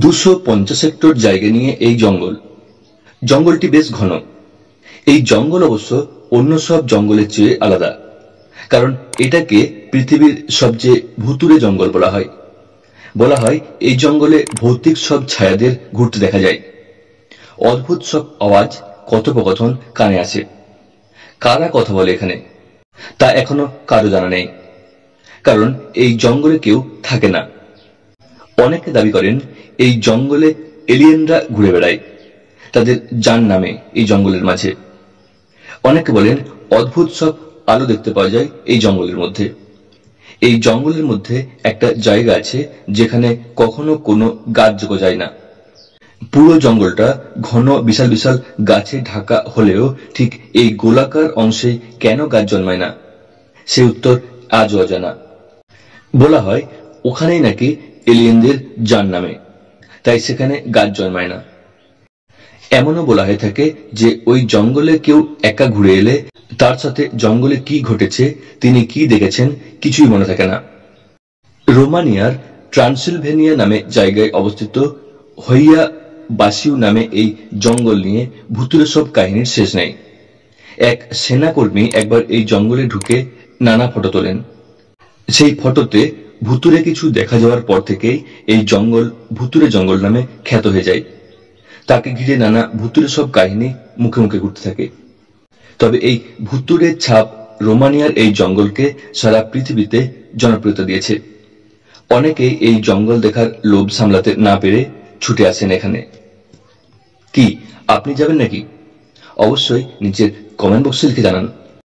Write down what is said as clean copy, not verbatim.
250 hectare জায়গা নিয়ে এই জঙ্গলটি বেশ ঘন। এই জঙ্গল অবশ্য অন্য সব জঙ্গলের চেয়ে আলাদা, কারণ এটাকে পৃথিবীর সবচেয়ে ভুতুড়ে জঙ্গল বলা হয়। এই জঙ্গলে ভৌতিক সব ছায়াদের ঘুরতে দেখা যায়। অদ্ভুত সব আওয়াজ, কথোপকথন কানে আসে। কারা কথা বলে এখানে তা এখনো কারো জানা নেই, কারণ এই জঙ্গলে কেউ থাকে না। অনেকে দাবি করেন এই জঙ্গলে এলিয়েনরা ঘুরে বেড়ায়, তাদের জান নামে এই জঙ্গলের মাঝে। অনেকে বলেন অদ্ভুত সব আলো দেখতে পাওয়া যায় এই জঙ্গলের মধ্যে। এই জঙ্গলের মধ্যে একটা জায়গা আছে যেখানে কখনো কোনো গাছ যোগ যায় না। পুরো জঙ্গলটা ঘন বিশাল বিশাল গাছে ঢাকা হলেও ঠিক এই গোলাকার অংশে কেন গাছ জন্মায় না, সে উত্তর আজও অজানা। বলা হয় ওখানেই নাকি এলিয়েনদের জান নামে, তাই সেখানে গাছ জন্মায় না। এমনও বলা হয়ে থাকে যে ওই জঙ্গলে কেউ একা ঘুরে এলে তার সাথে জঙ্গলে কি ঘটেছে, তিনি কি দেখেছেন, কিছুই মনে থাকে না। রোমানিয়ার ট্রান্সিলভেনিয়া নামে জায়গায় অবস্থিত হইয়া বাসিউ নামে এই জঙ্গল নিয়ে ভুতুড়ে সব কাহিনীর শেষ নেই। এক সেনাকর্মী একবার এই জঙ্গলে ঢুকে নানা ফটো তোলেন। সেই ফটোতে ভুতুড়ে কিছু দেখা যাওয়ার পর থেকেই এই জঙ্গল ভুতুড়ে জঙ্গল নামে খ্যাত হয়ে যায়। তাকে ঘিরে নানা ভুতুড়ে সব কাহিনী মুখে মুখে ঘুরতে থাকে। তবে এই ভুতুড়ে ছাপ রোমানিয়ার এই জঙ্গলকে সারা পৃথিবীতে জনপ্রিয়তা দিয়েছে। অনেকে এই জঙ্গল দেখার লোভ সামলাতে না পেরে ছুটে আসেন এখানে। কি আপনি যাবেন নাকি? অবশ্যই নিচের কমেন্ট বক্সে লিখে জানান।